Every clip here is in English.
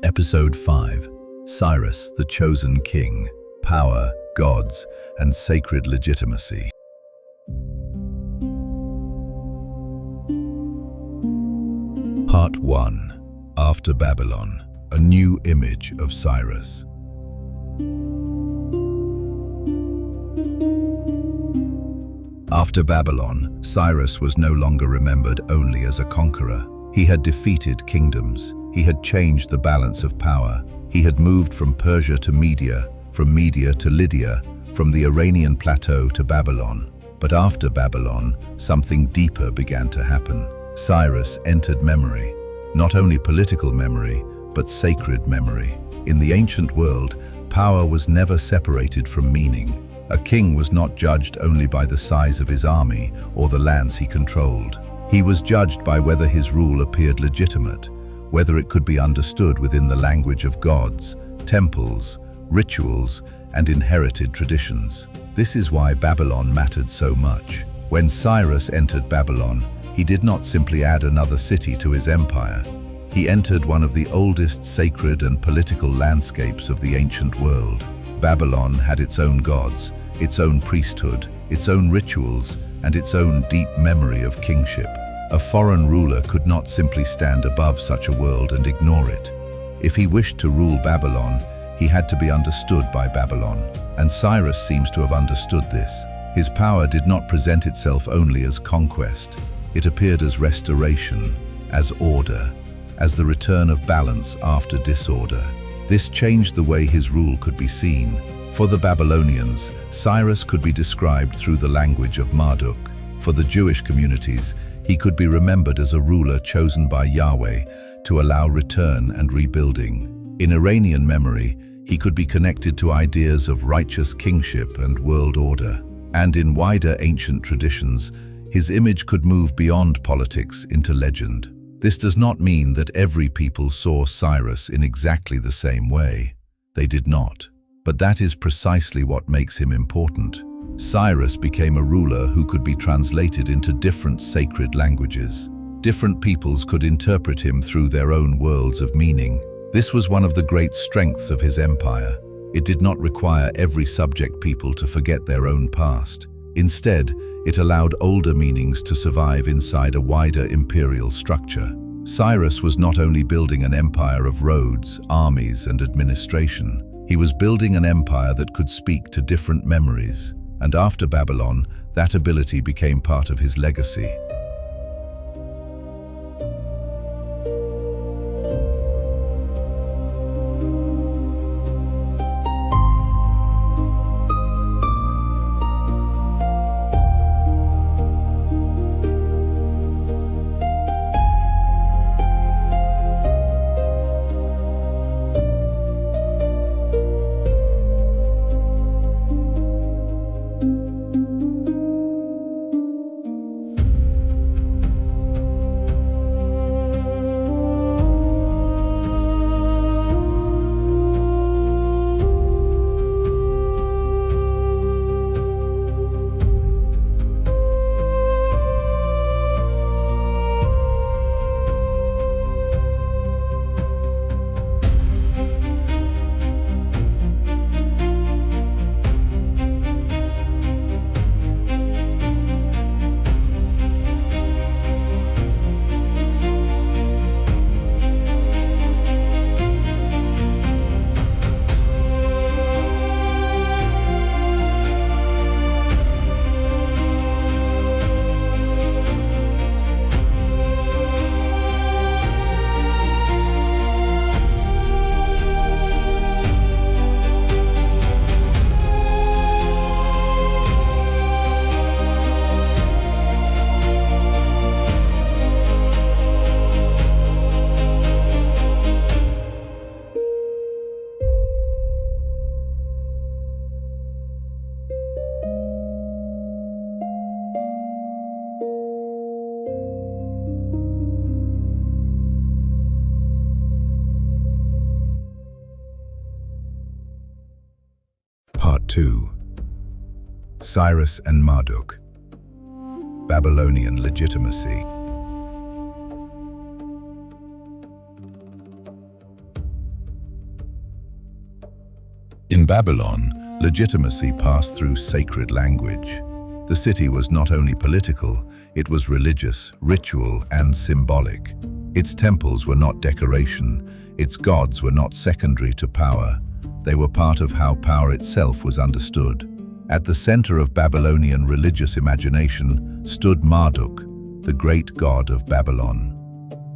Episode 5. Cyrus, the Chosen King, Power, Gods, and Sacred Legitimacy. Part 1. After Babylon, a new image of Cyrus. After Babylon, Cyrus was no longer remembered only as a conqueror. He had defeated kingdoms. He had changed the balance of power. He had moved from Persia to Media, from Media to Lydia, from the Iranian plateau to Babylon. But after Babylon, something deeper began to happen. Cyrus entered memory, not only political memory, but sacred memory. In the ancient world, power was never separated from meaning. A king was not judged only by the size of his army or the lands he controlled. He was judged by whether his rule appeared legitimate, whether it could be understood within the language of gods, temples, rituals, and inherited traditions. This is why Babylon mattered so much. When Cyrus entered Babylon, he did not simply add another city to his empire. He entered one of the oldest sacred and political landscapes of the ancient world. Babylon had its own gods, its own priesthood, its own rituals, and its own deep memory of kingship. A foreign ruler could not simply stand above such a world and ignore it. If he wished to rule Babylon, he had to be understood by Babylon, and Cyrus seems to have understood this. His power did not present itself only as conquest. It appeared as restoration, as order, as the return of balance after disorder. This changed the way his rule could be seen. For the Babylonians, Cyrus could be described through the language of Marduk. For the Jewish communities, he could be remembered as a ruler chosen by Yahweh to allow return and rebuilding. In Iranian memory, he could be connected to ideas of righteous kingship and world order. And in wider ancient traditions, his image could move beyond politics into legend. This does not mean that every people saw Cyrus in exactly the same way. They did not. But that is precisely what makes him important. Cyrus became a ruler who could be translated into different sacred languages. Different peoples could interpret him through their own worlds of meaning. This was one of the great strengths of his empire. It did not require every subject people to forget their own past. Instead, it allowed older meanings to survive inside a wider imperial structure. Cyrus was not only building an empire of roads, armies, and administration. He was building an empire that could speak to different memories. And after Babylon, that ability became part of his legacy. Part 2. Cyrus and Marduk. Babylonian Legitimacy. In Babylon, legitimacy passed through sacred language. The city was not only political, it was religious, ritual, and symbolic. Its temples were not decoration, its gods were not secondary to power. They were part of how power itself was understood. At the center of Babylonian religious imagination stood Marduk, the great god of Babylon.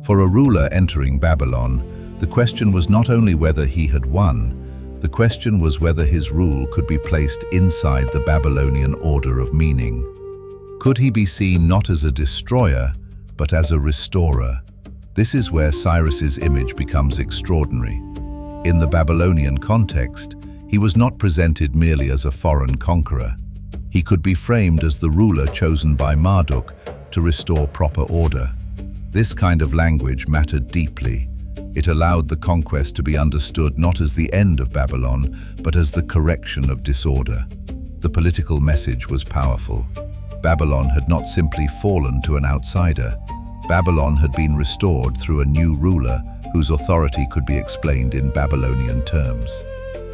For a ruler entering Babylon, the question was not only whether he had won, the question was whether his rule could be placed inside the Babylonian order of meaning. Could he be seen not as a destroyer, but as a restorer? This is where Cyrus's image becomes extraordinary. In the Babylonian context, he was not presented merely as a foreign conqueror. He could be framed as the ruler chosen by Marduk to restore proper order. This kind of language mattered deeply. It allowed the conquest to be understood not as the end of Babylon, but as the correction of disorder. The political message was powerful. Babylon had not simply fallen to an outsider. Babylon had been restored through a new ruler whose authority could be explained in Babylonian terms.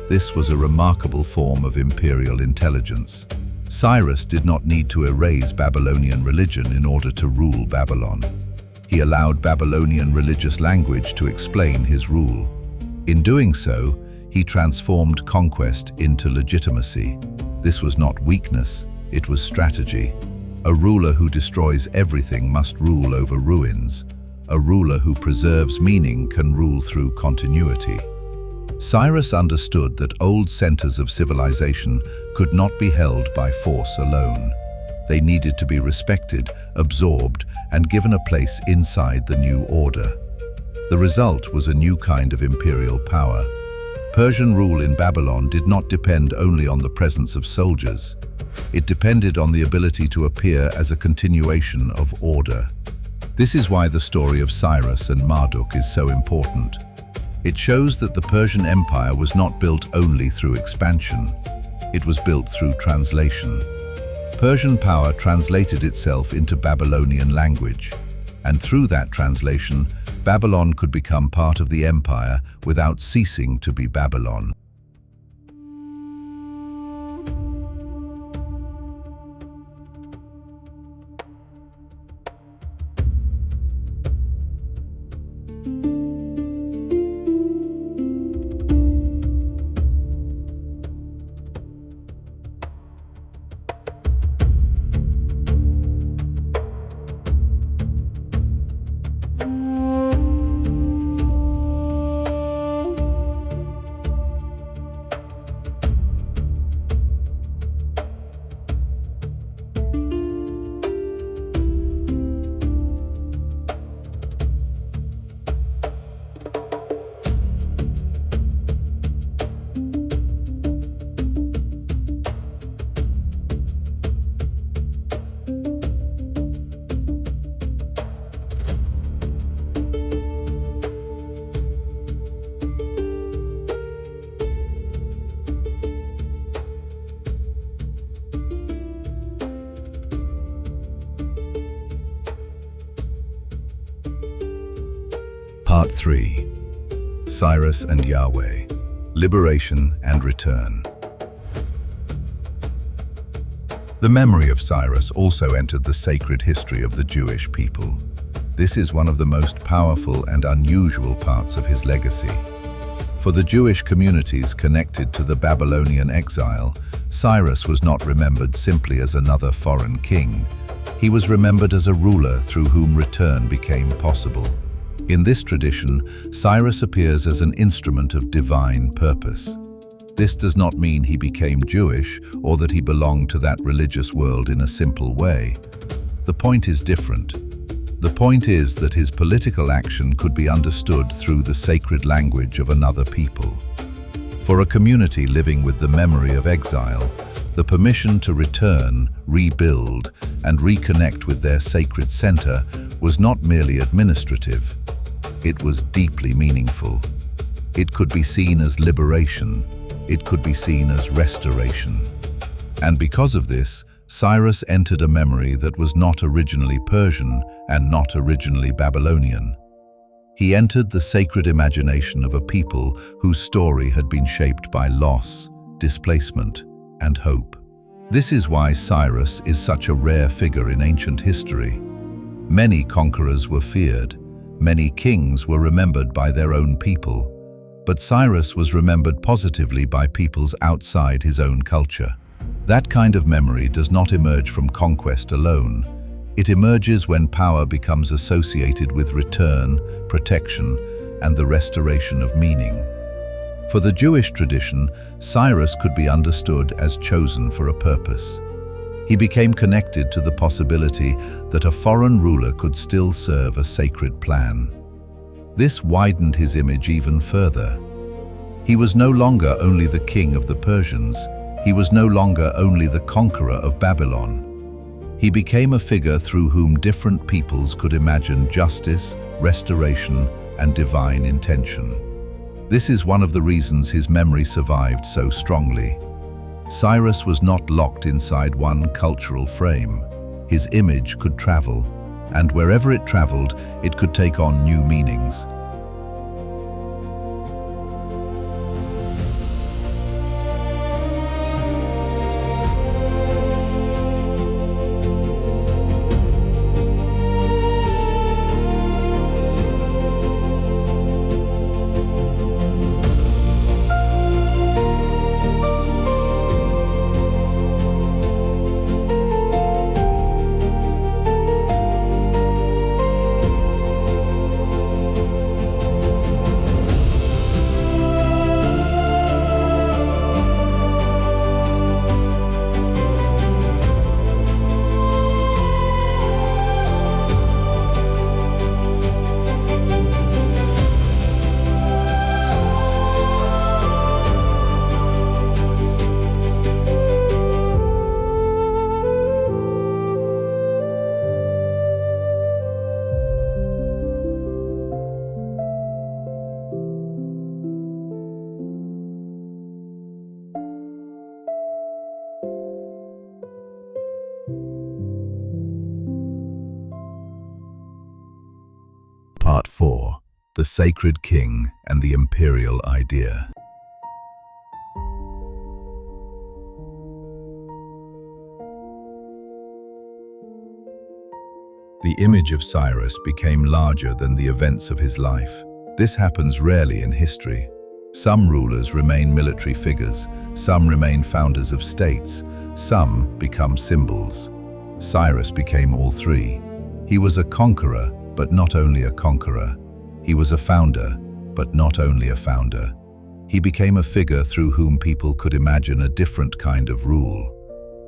This was a remarkable form of imperial intelligence. Cyrus did not need to erase Babylonian religion in order to rule Babylon. He allowed Babylonian religious language to explain his rule. In doing so, he transformed conquest into legitimacy. This was not weakness, it was strategy. A ruler who destroys everything must rule over ruins. A ruler who preserves meaning can rule through continuity. Cyrus understood that old centers of civilization could not be held by force alone. They needed to be respected, absorbed, and given a place inside the new order. The result was a new kind of imperial power. Persian rule in Babylon did not depend only on the presence of soldiers. It depended on the ability to appear as a continuation of order. This is why the story of Cyrus and Marduk is so important. It shows that the Persian Empire was not built only through expansion. It was built through translation. Persian power translated itself into Babylonian language, and through that translation, Babylon could become part of the empire without ceasing to be Babylon. Part 3. Cyrus and Yahweh. Liberation and Return. The memory of Cyrus also entered the sacred history of the Jewish people. This is one of the most powerful and unusual parts of his legacy. For the Jewish communities connected to the Babylonian exile, Cyrus was not remembered simply as another foreign king. He was remembered as a ruler through whom return became possible. In this tradition, Cyrus appears as an instrument of divine purpose. This does not mean he became Jewish or that he belonged to that religious world in a simple way. The point is different. The point is that his political action could be understood through the sacred language of another people. For a community living with the memory of exile, the permission to return, rebuild, and reconnect with their sacred center was not merely administrative. It was deeply meaningful. It could be seen as liberation. It could be seen as restoration. And because of this, Cyrus entered a memory that was not originally Persian and not originally Babylonian. He entered the sacred imagination of a people whose story had been shaped by loss, displacement, and hope. This is why Cyrus is such a rare figure in ancient history. Many conquerors were feared, many kings were remembered by their own people, but Cyrus was remembered positively by peoples outside his own culture. That kind of memory does not emerge from conquest alone. It emerges when power becomes associated with return, protection, and the restoration of meaning. For the Jewish tradition, Cyrus could be understood as chosen for a purpose. He became connected to the possibility that a foreign ruler could still serve a sacred plan. This widened his image even further. He was no longer only the king of the Persians. He was no longer only the conqueror of Babylon. He became a figure through whom different peoples could imagine justice, restoration, and divine intention. This is one of the reasons his memory survived so strongly. Cyrus was not locked inside one cultural frame. His image could travel, and wherever it traveled, it could take on new meanings. Part 4. The Sacred King and the Imperial Idea. The image of Cyrus became larger than the events of his life. This happens rarely in history. Some rulers remain military figures, some remain founders of states, some become symbols. Cyrus became all three. He was a conqueror, but not only a conqueror. He was a founder, but not only a founder. He became a figure through whom people could imagine a different kind of rule.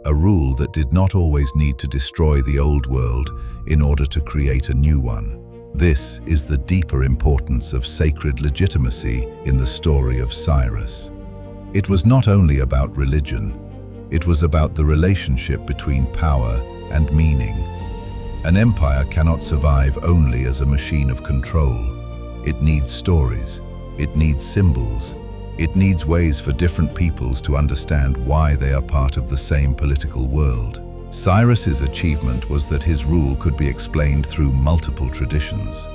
A rule that did not always need to destroy the old world in order to create a new one. This is the deeper importance of sacred legitimacy in the story of Cyrus. It was not only about religion, it was about the relationship between power and meaning. An empire cannot survive only as a machine of control. It needs stories, it needs symbols, it needs ways for different peoples to understand why they are part of the same political world. Cyrus's achievement was that his rule could be explained through multiple traditions.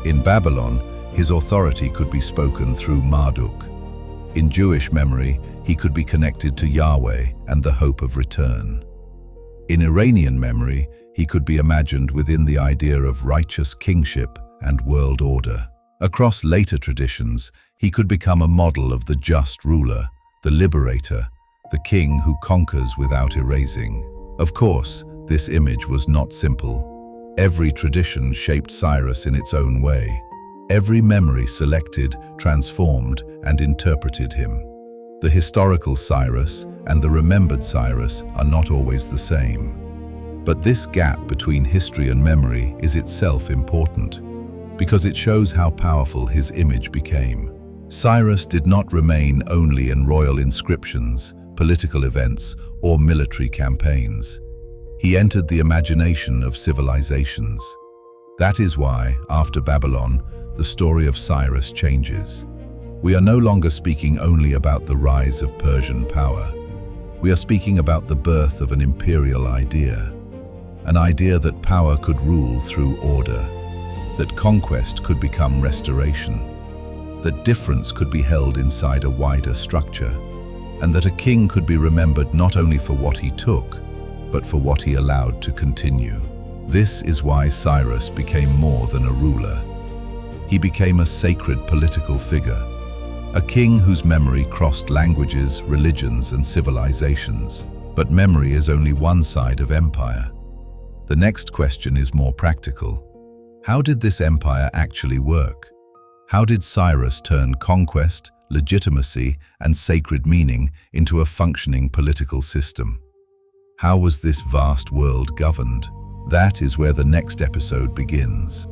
In Babylon, his authority could be spoken through Marduk. In Jewish memory, he could be connected to Yahweh and the hope of return. In Iranian memory, he could be imagined within the idea of righteous kingship and world order. Across later traditions, he could become a model of the just ruler, the liberator, the king who conquers without erasing. Of course, this image was not simple. Every tradition shaped Cyrus in its own way. Every memory selected, transformed, and interpreted him. The historical Cyrus and the remembered Cyrus are not always the same. But this gap between history and memory is itself important, because it shows how powerful his image became. Cyrus did not remain only in royal inscriptions, political events, or military campaigns. He entered the imagination of civilizations. That is why, after Babylon, the story of Cyrus changes. We are no longer speaking only about the rise of Persian power. We are speaking about the birth of an imperial idea. An idea that power could rule through order. that conquest could become restoration, that difference could be held inside a wider structure, and that a king could be remembered not only for what he took, but for what he allowed to continue. This is why Cyrus became more than a ruler. He became a sacred political figure, a king whose memory crossed languages, religions, and civilizations. But memory is only one side of empire. The next question is more practical. How did this empire actually work? How did Cyrus turn conquest, legitimacy, and sacred meaning into a functioning political system? How was this vast world governed? That is where the next episode begins.